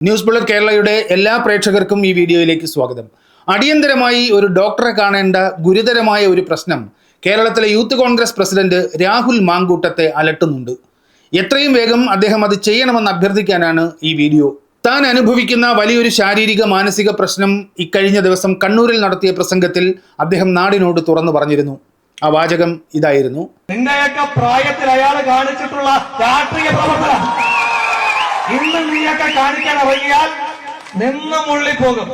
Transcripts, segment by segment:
News bullet കേരളയുടെ എല്ലാ പ്രേക്ഷകർക്കും ഈ വീഡിയോയിലേക്ക് സ്വാഗതം. അടിയന്തരമായി ഒരു ഡോക്ടറെ കാണേണ്ട ഗുരുതരമായ ഒരു പ്രശ്നം കേരളത്തിലെ യൂത്ത് കോൺഗ്രസ് പ്രസിഡന്റ് രാഹുൽ മാങ്കൂട്ടത്തെ അലട്ടുന്നുണ്ട്. എത്രയും വേഗം അദ്ദേഹം അത് ചെയ്യണമെന്ന് അഭ്യർത്ഥിക്കാനാണ് ഈ വീഡിയോ. താൻ അനുഭവിക്കുന്ന വലിയൊരു ശാരീരിക മാനസിക പ്രശ്നം ഇക്കഴിഞ്ഞ ദിവസം കണ്ണൂരിൽ നടത്തിയ പ്രസംഗത്തിൽ അദ്ദേഹം നാടിനോട് തുറന്നു പറഞ്ഞിരുന്നു. ആ വാചകം ഇതായിരുന്നു: നിന്റെയൊക്കെ പ്രായത്തിൽ അയാൾ കാണിച്ചിട്ടുള്ള രാഷ്ട്രീയ പ്രവർത്തനം ഇന്ന് നീയൊക്കെ കാണിക്കാൻ ഇറങ്ങിയാൽ നിന്ന് മുള്ളിപ്പോകും.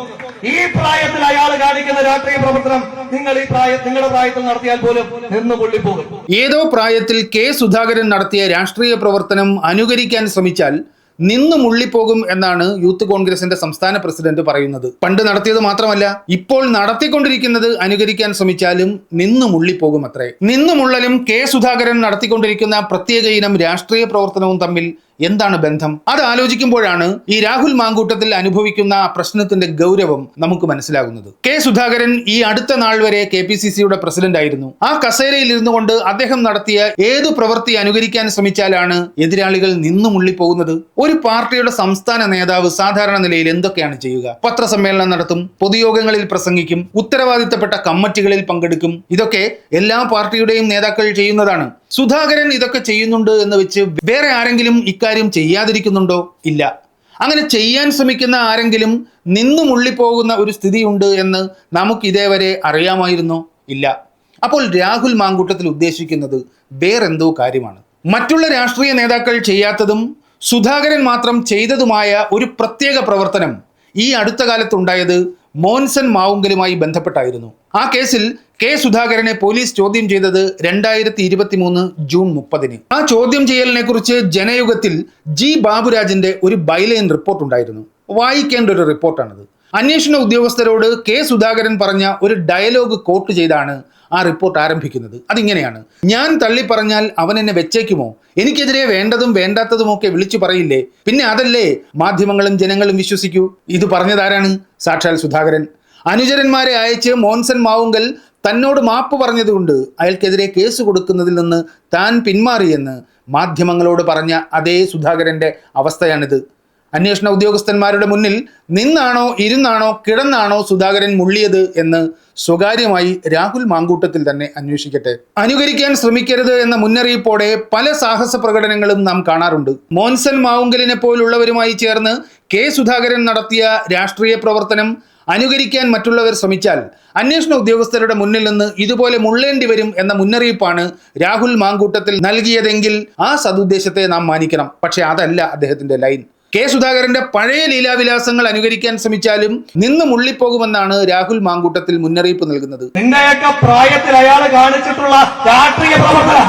ഈ പ്രായത്തിൽ അയാൾ കാണിക്കുന്ന രാഷ്ട്രീയ പ്രവർത്തനം നിങ്ങളുടെ പ്രായത്തിൽ നടത്തിയാൽ പോലും നിന്ന് മുള്ളിപ്പോകും. ഏതോ പ്രായത്തിൽ കെ സുധാകരൻ നടത്തിയ രാഷ്ട്രീയ പ്രവർത്തനം അനുകരിക്കാൻ ശ്രമിച്ചാൽ നിന്ന് മുള്ളിപ്പോകും എന്നാണ് യൂത്ത് കോൺഗ്രസിന്റെ സംസ്ഥാന പ്രസിഡന്റ് പറയുന്നത്. പണ്ട് നടത്തിയത് മാത്രമല്ല, ഇപ്പോൾ നടത്തിക്കൊണ്ടിരിക്കുന്നത് അനുകരിക്കാൻ ശ്രമിച്ചാലും നിന്ന് മുള്ളിപ്പോകും അത്രേ. നിന്ന് മുള്ളലും കെ സുധാകരൻ നടത്തിക്കൊണ്ടിരിക്കുന്ന പ്രത്യേക ഇനം രാഷ്ട്രീയ പ്രവർത്തനവും തമ്മിൽ എന്താണ് ബന്ധം? അത് ആലോചിക്കുമ്പോഴാണ് ഈ രാഹുൽ മാങ്കൂട്ടത്തിൽ അനുഭവിക്കുന്ന ആ പ്രശ്നത്തിന്റെ ഗൗരവം നമുക്ക് മനസ്സിലാകുന്നത്. കെ സുധാകരൻ ഈ അടുത്ത നാൾ വരെ KPCCയുടെ പ്രസിഡന്റ് ആയിരുന്നു. ആ കസേരയിൽ ഇരുന്നു കൊണ്ട് അദ്ദേഹം നടത്തിയ ഏതു പ്രവൃത്തി അനുകരിക്കാൻ ശ്രമിച്ചാലാണ് എതിരാളികൾ നിന്നു മുള്ളിപ്പോകുന്നത്. ഒരു പാർട്ടിയുടെ സംസ്ഥാന നേതാവ് സാധാരണ നിലയിൽ എന്തൊക്കെയാണ് ചെയ്യുക? പത്രസമ്മേളനം നടത്തും, പൊതുയോഗങ്ങളിൽ പ്രസംഗിക്കും, ഉത്തരവാദിത്തപ്പെട്ട കമ്മിറ്റികളിൽ പങ്കെടുക്കും. ഇതൊക്കെ എല്ലാ പാർട്ടിയുടെയും നേതാക്കൾ ചെയ്യുന്നതാണ്. സുധാകരൻ ഇതൊക്കെ ചെയ്യുന്നുണ്ട് എന്ന് വെച്ച് വേറെ ആരെങ്കിലും ഇക്കാര്യം ചെയ്യാതിരിക്കുന്നുണ്ടോ? ഇല്ല. അങ്ങനെ ചെയ്യാൻ ശ്രമിക്കുന്ന ആരെങ്കിലും നിന്നു മുള്ളിപ്പോകുന്ന ഒരു സ്ഥിതിയുണ്ട് എന്ന് നമുക്ക് ഇതേവരെ അറിയാമായിരുന്നോ? ഇല്ല. അപ്പോൾ രാഹുൽ മാങ്കൂട്ടത്തിൽ ഉദ്ദേശിക്കുന്നത് വേറെന്തോ കാര്യമാണ്. മറ്റുള്ള രാഷ്ട്രീയ നേതാക്കൾ ചെയ്യാത്തതും സുധാകരൻ മാത്രം ചെയ്തതുമായ ഒരു പ്രത്യേക പ്രവർത്തനം ഈ അടുത്ത കാലത്തുണ്ടായത് മോൻസൺ മാവുങ്കലുമായി ബന്ധപ്പെട്ടായിരുന്നു. ആ കേസിൽ കെ സുധാകരനെ പോലീസ് ചോദ്യം ചെയ്തത് 2023 ജൂൺ 30. ആ ചോദ്യം ചെയ്യലിനെ കുറിച്ച് ജനയുഗത്തിൽ G ബാബുരാജിന്റെ ഒരു ബൈലൈൻ റിപ്പോർട്ട് ഉണ്ടായിരുന്നു. വായിക്കേണ്ട ഒരു റിപ്പോർട്ടാണത്. അന്വേഷണ ഉദ്യോഗസ്ഥരോട് കെ സുധാകരൻ പറഞ്ഞ ഒരു ഡയലോഗ് കോട്ട് ചെയ്താണ് ആ റിപ്പോർട്ട് ആരംഭിക്കുന്നത്. അതിങ്ങനെയാണ്: ഞാൻ തള്ളി പറഞ്ഞാൽ അവൻ എന്നെ വെച്ചേക്കുമോ? എനിക്കെതിരെ വേണ്ടതും വേണ്ടാത്തതുമൊക്കെ വിളിച്ചു പറയില്ലേ? പിന്നെ അതല്ലേ മാധ്യമങ്ങളും ജനങ്ങളും വിശ്വസിക്കൂ. ഇത് പറഞ്ഞതാരാണ്? സാക്ഷാൽ സുധാകരൻ. അനുചരന്മാരെ അയച്ച് മോൻസൺ മാവുങ്കൽ തന്നോട് മാപ്പ് പറഞ്ഞതുകൊണ്ട് അയാൾക്കെതിരെ കേസ് കൊടുക്കുന്നതിൽ നിന്ന് താൻ പിന്മാറിയെന്ന് മാധ്യമങ്ങളോട് പറഞ്ഞ അതേ സുധാകരന്റെ അവസ്ഥയാണിത്. അന്വേഷണ ഉദ്യോഗസ്ഥന്മാരുടെ മുന്നിൽ നിന്നാണോ ഇരുന്നാണോ കിടന്നാണോ സുധാകരൻ മുള്ളിയത് എന്ന് സ്വകാര്യമായി രാഹുൽ മാങ്കൂട്ടത്തിൽ തന്നെ അന്വേഷിക്കട്ടെ. അനുകരിക്കാൻ ശ്രമിക്കരുത് എന്ന മുന്നറിയിപ്പോടെ പല സാഹസ പ്രകടനങ്ങളും നാം കാണാറുണ്ട്. മോൻസൺ മാവുങ്കലിനെ പോലുള്ളവരുമായി ചേർന്ന് കെ സുധാകരൻ നടത്തിയ രാഷ്ട്രീയ പ്രവർത്തനം അനുകരിക്കാൻ മറ്റുള്ളവർ ശ്രമിച്ചാൽ അന്വേഷണ ഉദ്യോഗസ്ഥരുടെ മുന്നിൽ നിന്ന് ഇതുപോലെ മുള്ളേണ്ടി വരും എന്ന മുന്നറിയിപ്പാണ് രാഹുൽ മാങ്കൂട്ടത്തിൽ നൽകിയതെങ്കിൽ ആ സതുദ്ദേശത്തെ നാം മാനിക്കണം. പക്ഷെ അതല്ല അദ്ദേഹത്തിന്റെ ലൈൻ. കെ സുധാകരന്റെ പഴയ ലീലാവിലാസങ്ങൾ അനുകരിക്കാൻ ശ്രമിച്ചാലും നിന്ന് മുള്ളിപ്പോകുമെന്നാണ് രാഹുൽ മാങ്കൂട്ടത്തിൽ മുന്നറിയിപ്പ് നൽകുന്നത്. നിന്റെയൊക്കെ പ്രായത്തിൽ അയാൾ കാണിച്ചിട്ടുള്ള രാഷ്ട്രീയ പ്രവർത്തനം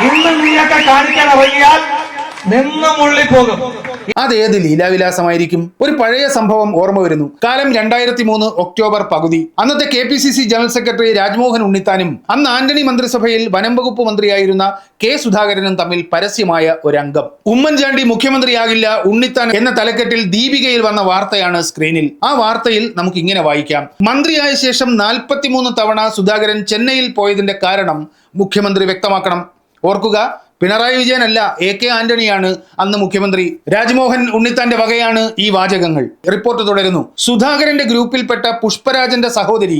ഇന്ന് നീയൊക്കെ കാണിക്കാൻ ഇറങ്ങിയാൽ നിന്ന് മുള്ളിപ്പോകും. അതേത് ലീലാവിലാസമായിരിക്കും? ഒരു പഴയ സംഭവം ഓർമ്മ വരുന്നു. കാലം 2003 ഒക്ടോബർ പകുതി. അന്നത്തെ KPCC ജനറൽ സെക്രട്ടറി രാജ്മോഹൻ ഉണ്ണിത്താനും അന്ന് ആന്റണി മന്ത്രിസഭയിൽ വനം വകുപ്പ് മന്ത്രിയായിരുന്ന കെ സുധാകരനും തമ്മിൽ പരസ്യമായ ഒരംഗം. ഉമ്മൻചാണ്ടി മുഖ്യമന്ത്രിയാകില്ല, ഉണ്ണിത്താൻ എന്ന തലക്കെട്ടിൽ ദീപികയിൽ വന്ന വാർത്തയാണ് സ്ക്രീനിൽ. ആ വാർത്തയിൽ നമുക്ക് ഇങ്ങനെ വായിക്കാം: മന്ത്രിയായ ശേഷം 43 തവണ സുധാകരൻ ചെന്നൈയിൽ പോയതിന്റെ കാരണം മുഖ്യമന്ത്രി വ്യക്തമാക്കണം. ഓർക്കുക, പിണറായി വിജയനല്ല, AK ആന്റണിയാണ് അന്ന് മുഖ്യമന്ത്രി. രാജ്മോഹൻ ഉണ്ണിത്താന്റെ വകയാണ് ഈ വാചകങ്ങൾ. റിപ്പോർട്ട് തുടരുന്നു: സുധാകരന്റെ ഗ്രൂപ്പിൽപ്പെട്ട പുഷ്പരാജന്റെ സഹോദരി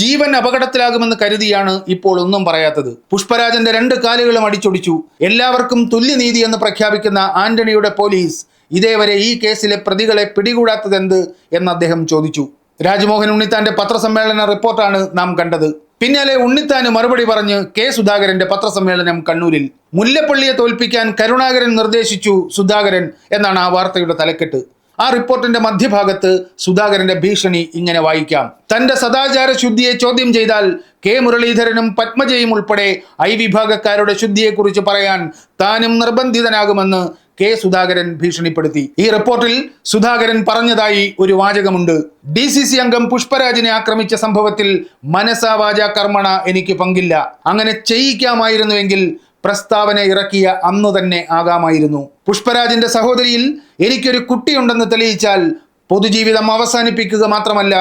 ജീവൻ അപകടത്തിലാകുമെന്ന് കരുതിയാണ് ഇപ്പോൾ ഒന്നും പറയാത്തത്. പുഷ്പരാജന്റെ 2 കാലുകളും അടിച്ചൊടിച്ചു. എല്ലാവർക്കും തുല്യനീതി എന്ന് പ്രഖ്യാപിക്കുന്ന ആന്റണിയുടെ പോലീസ് ഇതേവരെ ഈ കേസിലെ പ്രതികളെ പിടികൂടാത്തതെന്ത് എന്ന് അദ്ദേഹം ചോദിച്ചു. രാജ്മോഹൻ ഉണ്ണിത്താന്റെ പത്രസമ്മേളന റിപ്പോർട്ടാണ് നാം കണ്ടത്. പിന്നാലെ ഉണ്ണിത്താന് മറുപടി പറഞ്ഞ് കെ സുധാകരന്റെ പത്രസമ്മേളനം കണ്ണൂരിൽ. മുല്ലപ്പള്ളിയെ തോൽപ്പിക്കാൻ കരുണാകരൻ നിർദ്ദേശിച്ചു സുധാകരൻ എന്നാണ് ആ വാർത്തയുടെ തലക്കെട്ട്. ആ റിപ്പോർട്ടിന്റെ മധ്യഭാഗത്ത് സുധാകരന്റെ ഭീഷണി ഇങ്ങനെ വായിക്കാം: തന്റെ സദാചാര ശുദ്ധിയെ ചോദ്യം ചെയ്താൽ കെ മുരളീധരനും പത്മജയും ഉൾപ്പെടെ I വിഭാഗക്കാരുടെ ശുദ്ധിയെക്കുറിച്ച് പറയാൻ താനും നിർബന്ധിതനാകുമെന്ന് കെ സുധാകരൻ ഭീഷണിപ്പെടുത്തി. ഈ റിപ്പോർട്ടിൽ സുധാകരൻ പറഞ്ഞതായി ഒരു വാചകമുണ്ട്: DCC അംഗം പുഷ്പരാജിനെ ആക്രമിച്ച സംഭവത്തിൽ മനസാ വാചാ കർമ്മണ എനിക്ക് പങ്കില്ല. അങ്ങനെ ചെയ്യിക്കാമായിരുന്നുവെങ്കിൽ പ്രസ്താവന ഇറക്കിയ അന്നു തന്നെ ആകാമായിരുന്നു. പുഷ്പരാജിന്റെ സഹോദരിയിൽ എനിക്കൊരു കുട്ടിയുണ്ടെന്ന് തെളിയിച്ചാൽ പൊതുജീവിതം അവസാനിപ്പിക്കുക മാത്രമല്ല,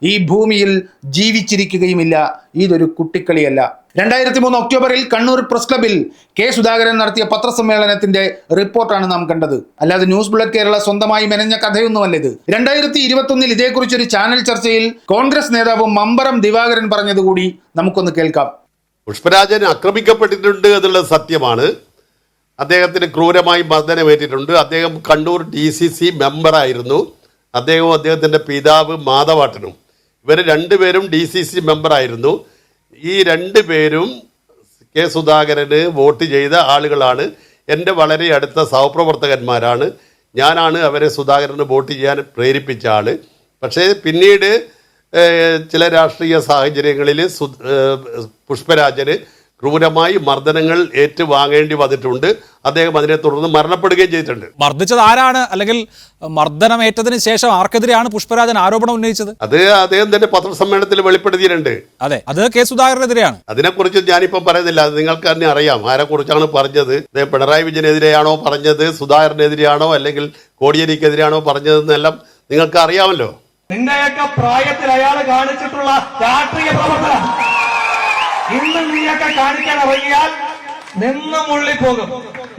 ഈ ഭൂമിയിൽ ജീവിച്ചിരിക്കുകയുമില്ല. ഇതൊരു കുട്ടിക്കളിയല്ല. 2003 ഒക്ടോബറിൽ കണ്ണൂർ പ്രസ് ക്ലബിൽ കെ സുധാകരൻ നടത്തിയ പത്രസമ്മേളനത്തിന്റെ റിപ്പോർട്ടാണ് നാം കണ്ടത്. അല്ലാതെ ന്യൂസ് ബുള്ളറ്റ് കേരള സ്വന്തമായി മെനഞ്ഞ കഥയൊന്നുമല്ല ഇത്. 2021 ഇതേക്കുറിച്ചൊരു ചാനൽ ചർച്ചയിൽ കോൺഗ്രസ് നേതാവ് മമ്പറം ദിവാകരൻ പറഞ്ഞതുകൂടി നമുക്കൊന്ന് കേൾക്കാം. പുഷ്പരാജൻ ആക്രമിക്കപ്പെട്ടിട്ടുണ്ട് എന്നുള്ളത് സത്യമാണ്. അദ്ദേഹത്തിന് ക്രൂരമായി മർദ്ദനമേറ്റിട്ടുണ്ട്. അദ്ദേഹം കണ്ണൂർ DCC മെമ്പറായിരുന്നു. അദ്ദേഹവും അദ്ദേഹത്തിൻ്റെ പിതാവ് മാധവാട്ടനും ഇവർ രണ്ടുപേരും DCC മെമ്പറായിരുന്നു. ഈ രണ്ടുപേരും കെ സുധാകരന് വോട്ട് ചെയ്ത ആളുകളാണ്. എൻ്റെ വളരെ അടുത്ത സഹപ്രവർത്തകന്മാരാണ്. ഞാനാണ് അവരെ സുധാകരന് വോട്ട് ചെയ്യാൻ പ്രേരിപ്പിച്ച ആൾ. പക്ഷേ പിന്നീട് ചില രാഷ്ട്രീയ സാഹചര്യങ്ങളിൽ പുഷ്പരാജന് ക്രൂരമായി മർദ്ദനങ്ങൾ ഏറ്റുവാങ്ങേണ്ടി വന്നിട്ടുണ്ട്. അദ്ദേഹം അതിനെ തുടർന്ന് മരണപ്പെടുകയും ചെയ്തിട്ടുണ്ട്. മർദ്ദിച്ചത് ആരാണ്, അല്ലെങ്കിൽ മർദ്ദനമേറ്റതിന് ശേഷം ആർക്കെതിരെയാണ് പുഷ്പരാജൻ ആരോപണം ഉന്നയിച്ചത്? അത് അദ്ദേഹം തന്നെ പത്രസമ്മേളനത്തിൽ വെളിപ്പെടുത്തിയിട്ടുണ്ട്. അതെ, അത് കെ സുധാകരനെതിരെയാണ്. അതിനെക്കുറിച്ച് ഞാനിപ്പം പറയുന്നില്ല, അത് നിങ്ങൾക്ക് തന്നെ അറിയാം ആരെക്കുറിച്ചാണ് പറഞ്ഞത്. അദ്ദേഹം പിണറായി വിജയനെതിരെയാണോ പറഞ്ഞത്, സുധാകരനെതിരെയാണോ അല്ലെങ്കിൽ കോടിയേരിക്കെതിരെയാണോ പറഞ്ഞതെന്നെല്ലാം നിങ്ങൾക്ക് അറിയാമല്ലോ. നിന്റെയൊക്കെ പ്രായത്തിൽ അയാൾ കാണിച്ചിട്ടുള്ള രാഷ്ട്രീയ പ്രവർത്തനം ഇന്ന് നീയൊക്കെ കാണിക്കാൻ ഇറങ്ങിയാൽ നിന്ന് മുള്ളിപ്പോകും.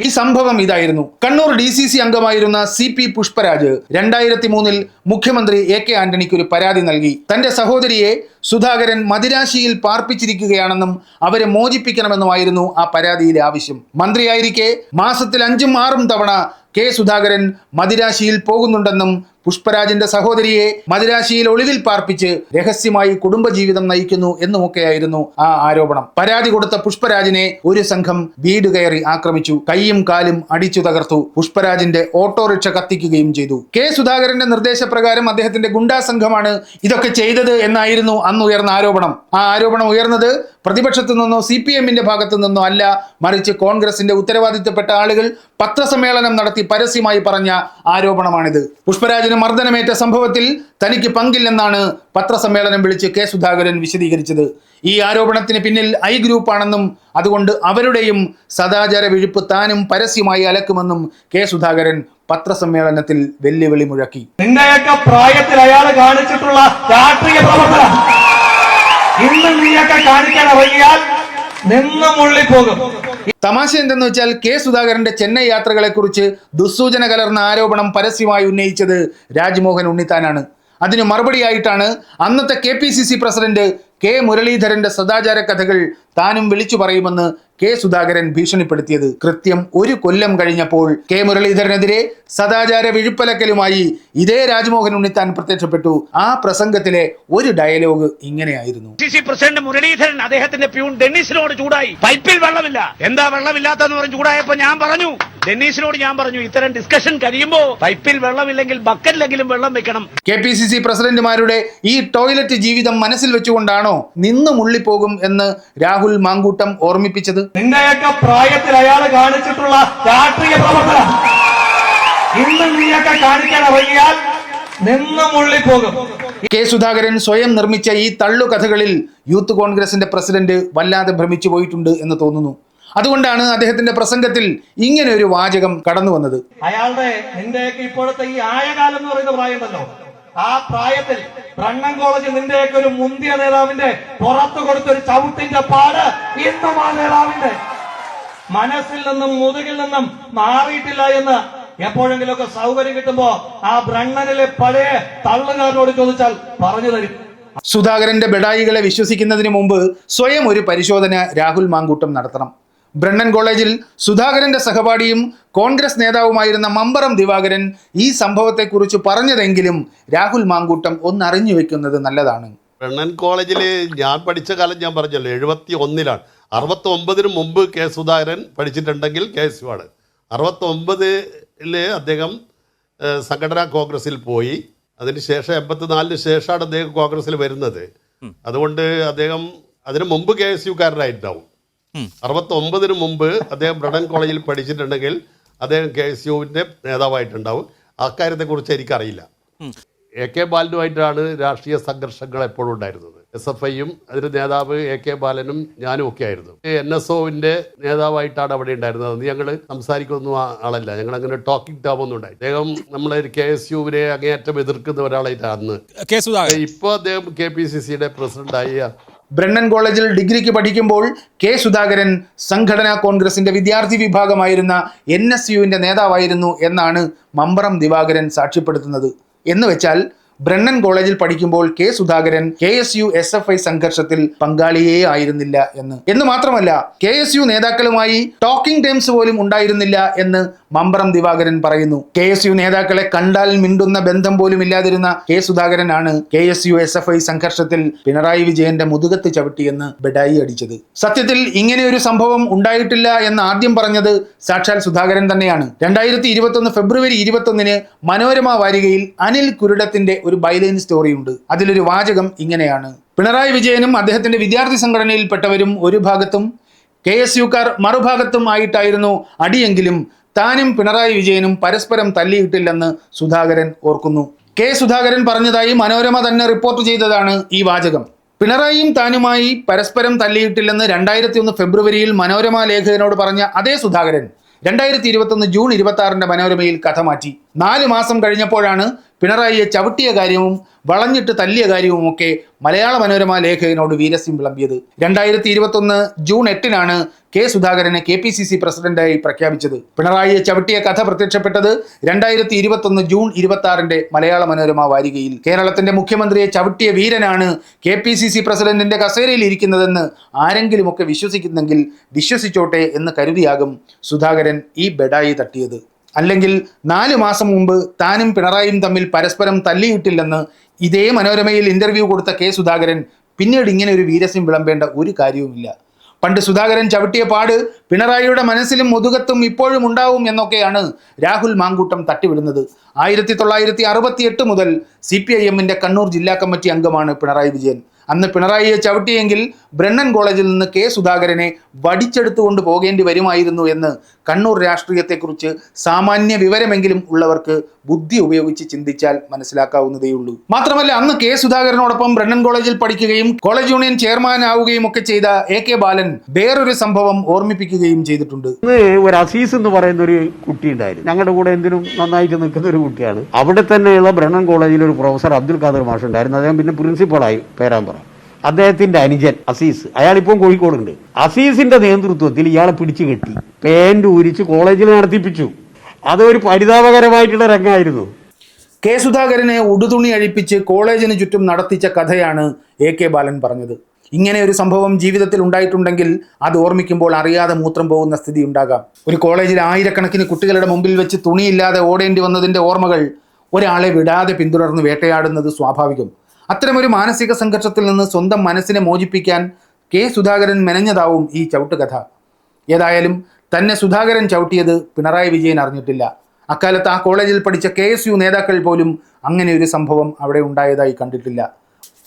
ഈ സംഭവം ഇതായിരുന്നു. കണ്ണൂർ DCC അംഗമായിരുന്ന CP പുഷ്പരാജ് 2003 മുഖ്യമന്ത്രി AK ആന്റണിക്ക് ഒരു പരാതി നൽകി. തന്റെ സഹോദരിയെ സുധാകരൻ മദിരാശിയിൽ പാർപ്പിച്ചിരിക്കുകയാണെന്നും അവരെ മോചിപ്പിക്കണമെന്നുമായിരുന്നു ആ പരാതിയിലെ ആവശ്യം. മന്ത്രിയായിരിക്കെ മാസത്തിൽ 5ഉം 6ഉം തവണ കെ സുധാകരൻ മദിരാശിയിൽ പോകുന്നുണ്ടെന്നും പുഷ്പരാജിന്റെ സഹോദരിയെ മദിരാശിയിൽ ഒളിവിൽ പാർപ്പിച്ച് രഹസ്യമായി കുടുംബജീവിതം നയിക്കുന്നു എന്നുമൊക്കെയായിരുന്നു ആ ആരോപണം. പരാതി കൊടുത്ത പുഷ്പരാജിനെ ഒരു സംഘം വീട് കയറി ആക്രമിച്ചു, കൈയും കാലും അടിച്ചു തകർത്തു. പുഷ്പരാജിന്റെ ഓട്ടോറിക്ഷ കത്തിക്കുകയും ചെയ്തു. കെ സുധാകരന്റെ നിർദ്ദേശപ്രകാരം അദ്ദേഹത്തിന്റെ ഗുണ്ടാ സംഘമാണ് ഇതൊക്കെ ചെയ്തത് എന്നായിരുന്നു അന്ന് ഉയർന്ന ആരോപണം. ആ ആരോപണം ഉയർന്നത് പ്രതിപക്ഷത്തു നിന്നോ CPM-ന്റെ ഭാഗത്തു നിന്നോ അല്ല, മറിച്ച് കോൺഗ്രസിന്റെ ഉത്തരവാദിത്തപ്പെട്ട ആളുകൾ പത്രസമ്മേളനം നടത്തി പരസ്യമായി പറഞ്ഞ ആരോപണമാണിത്. പുഷ്പരാജിന് മർദ്ദനമേറ്റ സംഭവത്തിൽ തനിക്ക് പങ്കില്ലെന്നാണ് പത്രസമ്മേളനം വിളിച്ച് കെ സുധാകരൻ വിശദീകരിച്ചത്. ഈ ആരോപണത്തിന് പിന്നിൽ I ഗ്രൂപ്പാണെന്നും അതുകൊണ്ട് അവരുടെയും സദാചാര വിഴുപ്പ് താനും പരസ്യമായി അലക്കുമെന്നും കെ സുധാകരൻ പത്രസമ്മേളനത്തിൽ വെല്ലുവിളി മുഴക്കി. നിന്റെയൊക്കെ പ്രായത്തിൽ അയാൾ കാണിച്ചിട്ടുള്ള രാഷ്ട്രീയ പ്രവർത്തനം ഇന്ന് നീയൊക്കെ കാണിക്കാൻ ഇറങ്ങിയാൽ നിന്ന് മുള്ളിപ്പോകും. തമാശ എന്തെന്ന് വെച്ചാൽ കെ സുധാകരന്റെ ചെന്നൈ യാത്രകളെ കുറിച്ച് ദുസ്സൂചന കലർന്ന ആരോപണം പരസ്യമായി ഉന്നയിച്ചത് രാജ്മോഹൻ ഉണ്ണിത്താനാണ്. അതിന് മറുപടിയായിട്ടാണ് അന്നത്തെ KPCC പ്രസിഡന്റ് കെ മുരളീധരന്റെ സദാചാര കഥകൾ താനും വിളിച്ചു പറയുമെന്ന് കെ സുധാകരൻ ഭീഷണിപ്പെടുത്തിയത്. കൃത്യം 1 കൊല്ലം കഴിഞ്ഞപ്പോൾ കെ മുരളീധരനെതിരെ സദാചാര വിഴുപ്പലക്കലുമായി ഇതേ രാജ്മോഹൻ ഉണ്ണിത്താൻ പ്രത്യക്ഷപ്പെട്ടു. ആ പ്രസംഗത്തിലെ ഒരു ഡയലോഗ് ഇങ്ങനെയായിരുന്നു. പ്രസിഡന്റ് മുരളീധരൻ അദ്ദേഹത്തിന്റെ പ്യൂൺ ഡെന്നീസിനോട് ചൂടായി, പൈപ്പിൽ വെള്ളമില്ല, എന്താ വെള്ളമില്ലാത്തെന്ന് പറഞ്ഞ് ചൂടായപ്പോ ഡെന്നീസിനോട് ഞാൻ പറഞ്ഞു ഇത്തരം ഡിസ്കഷൻ കഴിയുമ്പോ പൈപ്പിൽ വെള്ളമില്ലെങ്കിൽ ബക്കറ്റിലെങ്കിലും വെള്ളം വെക്കണം. KPCC പ്രസിഡന്റുമാരുടെ ഈ ടോയ്ലറ്റ് ജീവിതം മനസ്സിൽ വെച്ചുകൊണ്ടാണോ നിന്ന് മുള്ളിപ്പോകും എന്ന് രാഹുൽ മാങ്കൂട്ടം ഓർമ്മിപ്പിച്ചത്? നിന്റെയൊക്കെ പ്രായത്തിൽ അയാൾ കാണിച്ചിട്ടുള്ള രാഷ്ട്രീയ പ്രവർത്തനം ഇന്ന് നീയൊക്കെ കാണിക്കാൻ ഇറങ്ങിയാൽ നിന്ന് മുള്ളിപ്പോകും. കെ സുധാകരൻ സ്വയം നിർമ്മിച്ച ഈ തള്ളുകഥകളിൽ യൂത്ത് കോൺഗ്രസിന്റെ പ്രസിഡന്റ് വല്ലാതെ ഭ്രമിച്ചു പോയിട്ടുണ്ട് എന്ന് തോന്നുന്നു. അതുകൊണ്ടാണ് അദ്ദേഹത്തിന്റെ പ്രസംഗത്തിൽ ഇങ്ങനെ ഒരു വാചകം കടന്നു വന്നത്. അയാളുടെ നിന്റെയൊക്കെ ഇപ്പോഴത്തെ ഈ ആയകാലം എന്ന് പറയുന്ന പ്രായമുണ്ടല്ലോ, ആ പ്രായത്തിൽ ബ്രണ്ണൻ കോളേജിൽ നിന്റെയൊക്കെ ഒരു മുന്തിയ നേതാവിന്റെ പുറത്തു കൊടുത്തൊരു ചവിട്ടിന്റെ പാട് ഇന്നും ആ നേതാവിന്റെ മനസ്സിൽ നിന്നും മുതുകിൽ നിന്നും മാറിയിട്ടില്ല എന്ന് എപ്പോഴെങ്കിലുമൊക്കെ സൗകര്യം കിട്ടുമ്പോ ആ ബ്രണ്ണനിലെ പഴയ തള്ളുകാരനോട് ചോദിച്ചാൽ പറഞ്ഞു തരും. സുധാകരന്റെ ബെഡായികളെ വിശ്വസിക്കുന്നതിന് മുമ്പ് സ്വയം ഒരു പരിശോധന രാഹുൽ മാങ്കൂട്ടം നടത്തണം. ബ്രണ്ണൻ കോളേജിൽ സുധാകരന്റെ സഹപാഠിയും കോൺഗ്രസ് നേതാവുമായിരുന്ന മമ്പറം ദിവാകരൻ ഈ സംഭവത്തെക്കുറിച്ച് പറഞ്ഞതെങ്കിലും രാഹുൽ മാങ്കൂട്ടം ഒന്നറിഞ്ഞു വെക്കുന്നത് നല്ലതാണ്. ബ്രണ്ണൻ കോളേജിൽ ഞാൻ പഠിച്ച കാലം ഞാൻ പറഞ്ഞല്ലോ 71-ലാണ്. 69-ന് മുമ്പ് കെ സുധാകരൻ പഠിച്ചിട്ടുണ്ടെങ്കിൽ KSU ആണ്. 69-ൽ അദ്ദേഹം സംഘടനാ കോൺഗ്രസിൽ പോയി. അതിനുശേഷം 84-ന് ശേഷമാണ് അദ്ദേഹം കോൺഗ്രസിൽ വരുന്നത്. അതുകൊണ്ട് അദ്ദേഹം അതിന് മുമ്പ് KSU-കാരനായിട്ടുണ്ടാവും. 69-ന് മുമ്പ് അദ്ദേഹം ബ്രണ്ണൻ കോളേജിൽ പഠിച്ചിട്ടുണ്ടെങ്കിൽ അദ്ദേഹം KSU-വിൻ്റെ നേതാവായിട്ടുണ്ടാവും. അക്കാര്യത്തെക്കുറിച്ച് എനിക്കറിയില്ല. AK ബാലനുമായിട്ടാണ് രാഷ്ട്രീയ സംഘർഷങ്ങൾ എപ്പോഴും ഉണ്ടായിരുന്നത്. SFIയും അതിൻ്റെ നേതാവ് AK ബാലനും ഞാനും ഒക്കെ ആയിരുന്നു. NSOവിൻ്റെ നേതാവായിട്ടാണ് അവിടെ ഉണ്ടായിരുന്നത്. അന്ന് ഞങ്ങൾ സംസാരിക്കൊന്നും ആളല്ല, ഞങ്ങൾ അങ്ങനെ ടോക്കിംഗ് ടേം ഒന്നും ഉണ്ടായി. അദ്ദേഹം നമ്മളെ KSUവിനെ അങ്ങേയറ്റം എതിർക്കുന്ന ഒരാളായിട്ടാണ് അന്ന്. കെ സുധാകരൻ ഇപ്പോൾ അദ്ദേഹം KPCCയുടെ പ്രസിഡന്റായി. ബ്രണ്ണൻ കോളേജിൽ ഡിഗ്രിക്ക് പഠിക്കുമ്പോൾ കെ സുധാകരൻ സംഘടനാ കോൺഗ്രസിന്റെ വിദ്യാർത്ഥി വിഭാഗമായിരുന്ന NSUവിന്റെ നേതാവായിരുന്നു എന്നാണ് മമ്പറം ദിവാകരൻ സാക്ഷ്യപ്പെടുത്തുന്നത്. എന്ന് വെച്ചാൽ ബ്രണ്ണൻ കോളേജിൽ പഠിക്കുമ്പോൾ കെ സുധാകരൻ KSU SFI സംഘർഷത്തിൽ പങ്കാളിയേ ആയിരുന്നില്ല എന്ന് മാത്രമല്ല KSU നേതാക്കളുമായി ടോക്കിംഗ് ടൈംസ് പോലും ഉണ്ടായിരുന്നില്ല എന്ന് മമ്പറം ദിവാകരൻ പറയുന്നു. KSU നേതാക്കളെ കണ്ടാൽ മിണ്ടുന്ന ബന്ധം പോലും ഇല്ലാതിരുന്ന കെ സുധാകരനാണ് KSU SFI സംഘർഷത്തിൽ പിണറായി വിജയന്റെ മുതുകത്ത് ചവിട്ടിയെന്ന് ബെഡായി അടിച്ചത്. സത്യത്തിൽ ഇങ്ങനെ ഒരു സംഭവം ഉണ്ടായിട്ടില്ല എന്ന് ആദ്യം പറഞ്ഞത് സാക്ഷാൽ സുധാകരൻ തന്നെയാണ്. 2021 ഫെബ്രുവരി 21 മനോരമ വാരികയിൽ അനിൽ കുരുടത്തിന്റെ ഒരു ബൈലൈൻ സ്റ്റോറി ഉണ്ട്. അതിലൊരു വാചകം ഇങ്ങനെയാണ്: പിണറായി വിജയനും അദ്ദേഹത്തിന്റെ വിദ്യാർത്ഥി സംഘടനയിൽപ്പെട്ടവരും ഒരു ഭാഗത്തും KSUക്കാർ മറുഭാഗത്തും ആയിട്ടായിരുന്നു അടിയെങ്കിലും താനും പിണറായി വിജയനും പരസ്പരം തല്ലിയിട്ടില്ലെന്ന് സുധാകരൻ ഓർക്കുന്നു. കെ സുധാകരൻ പറഞ്ഞതായി മനോരമ തന്നെ റിപ്പോർട്ട് ചെയ്തതാണ് ഈ വാചകം. പിണറായിയും താനുമായി പരസ്പരം തല്ലിയിട്ടില്ലെന്ന് 2001 ഫെബ്രുവരിയിൽ മനോരമ ലേഖകനോട് പറഞ്ഞ അതേ സുധാകരൻ 2021 ജൂൺ 26 മനോരമയിൽ കഥ മാറ്റി. 4 മാസം കഴിഞ്ഞപ്പോഴാണ് പിണറായിയെ ചവിട്ടിയ കാര്യവും വളഞ്ഞിട്ട് തല്ലിയ കാര്യവും ഒക്കെ മലയാള മനോരമ ലേഖകനോട് വീരസ്യം വിളമ്പിയത്. 2021 ജൂൺ 8 കെ സുധാകരനെ KPCC പ്രസിഡന്റായി പ്രഖ്യാപിച്ചത്. പിണറായിയെ ചവിട്ടിയ കഥ പ്രത്യക്ഷപ്പെട്ടത് 2021 ജൂൺ 26 മലയാള മനോരമ വാരികയിൽ. കേരളത്തിന്റെ മുഖ്യമന്ത്രിയെ ചവിട്ടിയ വീരനാണ് KPCC പ്രസിഡന്റിന്റെ കസേരയിൽ ഇരിക്കുന്നതെന്ന് ആരെങ്കിലുമൊക്കെ വിശ്വസിക്കുന്നെങ്കിൽ വിശ്വസിച്ചോട്ടെ എന്ന് കരുതിയാകും സുധാകരൻ ഈ ബെഡായി തട്ടിയത്. അല്ലെങ്കിൽ 4 മാസം മുമ്പ് താനും പിണറായിയും തമ്മിൽ പരസ്പരം തല്ലിയിട്ടില്ലെന്ന് ഇതേ മനോരമയിൽ ഇന്റർവ്യൂ കൊടുത്ത കെ സുധാകരൻ പിന്നീട് ഇങ്ങനെ ഒരു വീരസ്യം വിളമ്പേണ്ട ഒരു കാര്യവുമില്ല. പണ്ട് സുധാകരൻ ചവിട്ടിയ പാട് പിണറായിയുടെ മനസ്സിലും മുതുകത്തും ഇപ്പോഴും ഉണ്ടാവും എന്നൊക്കെയാണ് രാഹുൽ മാങ്കൂട്ടം തട്ടിവിടുന്നത്. 1968 മുതൽ CPIMന്റെ കണ്ണൂർ ജില്ലാ കമ്മിറ്റി അംഗമാണ് പിണറായി വിജയൻ. അന്ന് പിണറായിയെ ചവിട്ടിയെങ്കിൽ ബ്രണ്ണൻ കോളേജിൽ നിന്ന് കെ സുധാകരനെ വടിച്ചെടുത്തുകൊണ്ട് പോകേണ്ടി വരുമായിരുന്നു എന്ന് കണ്ണൂർ രാഷ്ട്രീയത്തെക്കുറിച്ച് സാമാന്യ വിവരമെങ്കിലും ഉള്ളവർക്ക് ബുദ്ധി ഉപയോഗിച്ച് ചിന്തിച്ചാൽ മനസ്സിലാക്കാവുന്നതേയുള്ളൂ. മാത്രമല്ല അന്ന് കെ സുധാകരനോടൊപ്പം ബ്രണ്ണൻ കോളേജിൽ പഠിക്കുകയും കോളേജ് യൂണിയൻ ചെയർമാൻ ആവുകയും ഒക്കെ ചെയ്ത AK ബാലൻ വേറൊരു സംഭവം ഓർമ്മിപ്പിക്കുകയും ചെയ്തിട്ടുണ്ട്. ഒരു അസീസ് എന്ന് പറയുന്ന ഒരു കുട്ടി ഉണ്ടായിരുന്നു, ഞങ്ങളുടെ കൂടെ എന്തിനും നന്നായിട്ട് നിൽക്കുന്ന ഒരു കുട്ടിയാണ്. അവിടെ തന്നെയുള്ള ബ്രണ്ണൻ കോളേജിൽ ഒരു പ്രൊഫസർ അബ്ദുൽ ഖാദർ മാഷ് ഉണ്ടായിരുന്നു. അദ്ദേഹം പിന്നെ പ്രിൻസിപ്പളായി പേരാമ്പ്ര. അദ്ദേഹത്തിന്റെ അനുജൻ അസീസ്, അയാളിപ്പം കോഴിക്കോടുണ്ട്. അസീസിന്റെ നേതൃത്വത്തിൽ ഇയാളെ പിടിച്ചു കെട്ടി പാന്റ് ഊരിച്ച് കോളേജിൽ നടത്തിപ്പിച്ചു. അതൊരു പരിതാപകരമായിട്ടുള്ള രംഗമായിരുന്നു. കെ സുധാകരനെ ഉടുതുണി അഴിപ്പിച്ച് കോളേജിന് ചുറ്റും നടത്തിച്ച കഥയാണ് AK ബാലൻ പറഞ്ഞത്. ഇങ്ങനെ ഒരു സംഭവം ജീവിതത്തിൽ ഉണ്ടായിട്ടുണ്ടെങ്കിൽ അത് ഓർമ്മിക്കുമ്പോൾ അറിയാതെ മൂത്രം പോകുന്ന സ്ഥിതി ഉണ്ടാകാം. ഒരു കോളേജിൽ ആയിരക്കണക്കിന് കുട്ടികളുടെ മുമ്പിൽ വെച്ച് തുണിയില്ലാതെ ഓടേണ്ടി വന്നതിൻ്റെ ഓർമ്മകൾ ഒരാളെ വിടാതെ പിന്തുടർന്ന് വേട്ടയാടുന്നത് സ്വാഭാവികം. അത്തരമൊരു മാനസിക സംഘർഷത്തിൽ നിന്ന് സ്വന്തം മനസ്സിനെ മോചിപ്പിക്കാൻ കെ സുധാകരൻ മെനഞ്ഞതാവും ഈ ചവിട്ടുകഥ. ഏതായാലും തന്നെ സുധാകരൻ ചവിട്ടിയത് പിണറായി വിജയൻ അറിഞ്ഞിട്ടില്ല. അക്കാലത്ത് ആ കോളേജിൽ പഠിച്ച KSU നേതാക്കൾ പോലും അങ്ങനെ ഒരു സംഭവം അവിടെ ഉണ്ടായതായി കണ്ടിട്ടില്ല.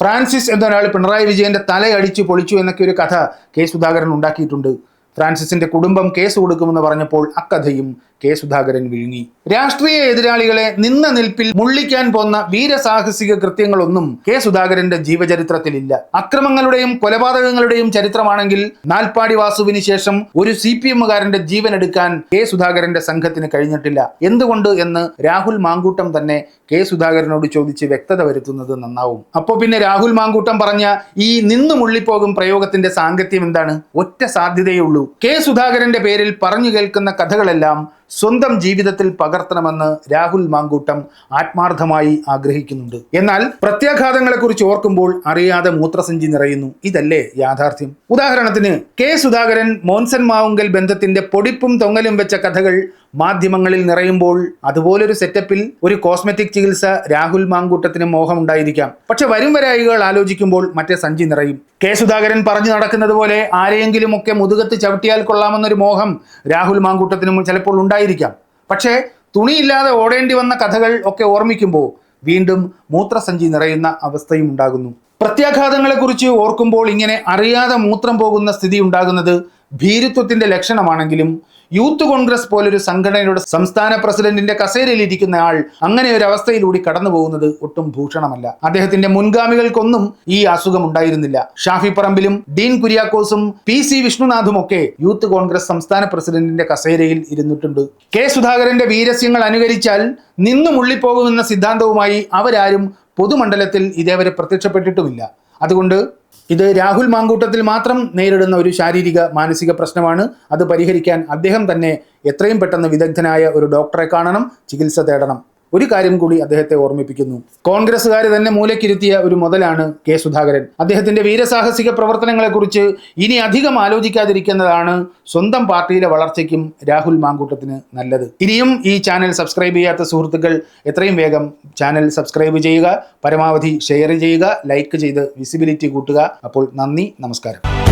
ഫ്രാൻസിസ് എന്നൊരാൾ പിണറായി വിജയന്റെ തലയടിച്ചു പൊളിച്ചു എന്നൊക്കെ ഒരു കഥ കെ സുധാകരൻ ഉണ്ടാക്കിയിട്ടുണ്ട്. ഫ്രാൻസിസിന്റെ കുടുംബം കേസ് കൊടുക്കുമെന്ന് പറഞ്ഞപ്പോൾ അക്കഥയും കെ സുധാകരൻ വിഴുങ്ങി. രാഷ്ട്രീയ എതിരാളികളെ നിന്ന നിൽപ്പിൽ മുള്ളിക്കാൻ പോന്ന വീരസാഹസിക കൃത്യങ്ങളൊന്നും കെ സുധാകരന്റെ ജീവചരിത്രത്തിലില്ല. അക്രമങ്ങളുടെയും കൊലപാതകങ്ങളുടെയും ചരിത്രമാണെങ്കിൽ നാൽപ്പാടി വാസുവിന് ശേഷം ഒരു CPMകാരന്റെ ജീവൻ എടുക്കാൻ കെ സുധാകരന്റെ സംഘത്തിന് കഴിഞ്ഞിട്ടില്ല. എന്തുകൊണ്ട് എന്ന് രാഹുൽ മാങ്കൂട്ടം തന്നെ കെ സുധാകരനോട് ചോദിച്ച് വ്യക്തത വരുത്തുന്നത് നന്നാവും. അപ്പോ പിന്നെ രാഹുൽ മാങ്കൂട്ടം പറഞ്ഞ ഈ നിന്നു മുള്ളിപ്പോകും പ്രയോഗത്തിന്റെ സാങ്കത്യം എന്താണ്? ഒറ്റ സാധ്യതയുള്ളൂ. കെ സുധാകരന്റെ പേരിൽ പറഞ്ഞു കേൾക്കുന്ന കഥകളെല്ലാം സ്വന്തം ജീവിതത്തിൽ പകർത്തണമെന്ന് രാഹുൽ മാങ്കൂട്ടം ആത്മാർത്ഥമായി ആഗ്രഹിക്കുന്നുണ്ട്. എന്നാൽ പ്രത്യാഘാതങ്ങളെക്കുറിച്ച് ഓർക്കുമ്പോൾ അറിയാതെ മൂത്രസഞ്ചി നിറയുന്നു. ഇതല്ലേ യാഥാർത്ഥ്യം? ഉദാഹരണത്തിന് കെ സുധാകരൻ മോൻസൺ മാവുങ്കൽ ബന്ധത്തിന്റെ പൊടിപ്പും തൊങ്ങലും വെച്ച കഥകൾ മാധ്യമങ്ങളിൽ നിറയുമ്പോൾ അതുപോലൊരു സെറ്റപ്പിൽ ഒരു കോസ്മെറ്റിക് ചികിത്സ രാഹുൽ മാങ്കൂട്ടത്തിന് മോഹമുണ്ടായിരിക്കാം. പക്ഷെ വരും വരായികൾ ആലോചിക്കുമ്പോൾ മറ്റേ സഞ്ചി നിറയും. കെ സുധാകരൻ പറഞ്ഞു നടക്കുന്നത് പോലെ ആരെയെങ്കിലും ഒക്കെ മുതുകത്ത് ചവിട്ടിയാൽ കൊള്ളാമെന്നൊരു മോഹം രാഹുൽ മാങ്കൂട്ടത്തിനും ചിലപ്പോൾ ഉണ്ടായിരിക്കാം. പക്ഷേ തുണിയില്ലാതെ ഓടേണ്ടി വന്ന കഥകൾ ഒക്കെ ഓർമ്മിക്കുമ്പോൾ വീണ്ടും മൂത്രസഞ്ചി നിറയുന്ന അവസ്ഥയും ഉണ്ടാകുന്നു. പ്രത്യാഘാതങ്ങളെക്കുറിച്ച് ഓർക്കുമ്പോൾ ഇങ്ങനെ അറിയാതെ മൂത്രം പോകുന്ന സ്ഥിതി ഉണ്ടാകുന്നത് ഭീരുത്വത്തിന്റെ ലക്ഷണമാണെങ്കിലും യൂത്ത് കോൺഗ്രസ് പോലൊരു സംഘടനയുടെ സംസ്ഥാന പ്രസിഡന്റിന്റെ കസേരയിൽ ഇരിക്കുന്ന ആൾ അങ്ങനെ ഒരു അവസ്ഥയിലൂടെ കടന്നു പോകുന്നത് ഒട്ടും ഭൂഷണമല്ല. അദ്ദേഹത്തിന്റെ മുൻഗാമികൾക്കൊന്നും ഈ അസുഖം ഉണ്ടായിരുന്നില്ല. ഷാഫി പറമ്പിലും ഡീൻ കുര്യാക്കോസും PC വിഷ്ണുനാഥും ഒക്കെ യൂത്ത് കോൺഗ്രസ് സംസ്ഥാന പ്രസിഡന്റിന്റെ കസേരയിൽ ഇരുന്നിട്ടുണ്ട്. കെ സുധാകരന്റെ വീരസ്യങ്ങൾ അനുകരിച്ചാൽ നിന്നു മുള്ളിപ്പോകുമെന്ന സിദ്ധാന്തവുമായി അവരാരും പൊതുമണ്ഡലത്തിൽ ഇതേവരെ പ്രത്യക്ഷപ്പെട്ടിട്ടുമില്ല. അതുകൊണ്ട് ഇത് രാഹുൽ മാങ്കൂട്ടത്തിൽ മാത്രം നേരിടുന്ന ഒരു ശാരീരിക മാനസിക പ്രശ്നമാണ്. അത് പരിഹരിക്കാൻ അദ്ദേഹം തന്നെ എത്രയും പെട്ടെന്ന് വിദഗ്ധനായ ഒരു ഡോക്ടറെ കാണണം, ചികിത്സ തേടണം. ഒരു കാര്യം കൂടി അദ്ദേഹത്തെ ഓർമ്മിപ്പിക്കുന്നു. കോൺഗ്രസ്സുകാർ തന്നെ മൂലക്കിരുത്തിയ ഒരു മുതലാണ് കെ സുധാകരൻ. അദ്ദേഹത്തിന്റെ വീരസാഹസിക പ്രവർത്തനങ്ങളെക്കുറിച്ച് ഇനി അധികം ആലോചിക്കാതിരിക്കുന്നതാണ് സ്വന്തം പാർട്ടിയിലെ വളർച്ചയ്ക്കും രാഹുൽ മാങ്കൂട്ടത്തിന് നല്ലത്. ഇനിയും ഈ ചാനൽ സബ്സ്ക്രൈബ് ചെയ്യാത്ത സുഹൃത്തുക്കൾ എത്രയും വേഗം ചാനൽ സബ്സ്ക്രൈബ് ചെയ്യുക, പരമാവധി ഷെയർ ചെയ്യുക, ലൈക്ക് ചെയ്ത് വിസിബിലിറ്റി കൂട്ടുക. അപ്പോൾ നന്ദി, നമസ്കാരം.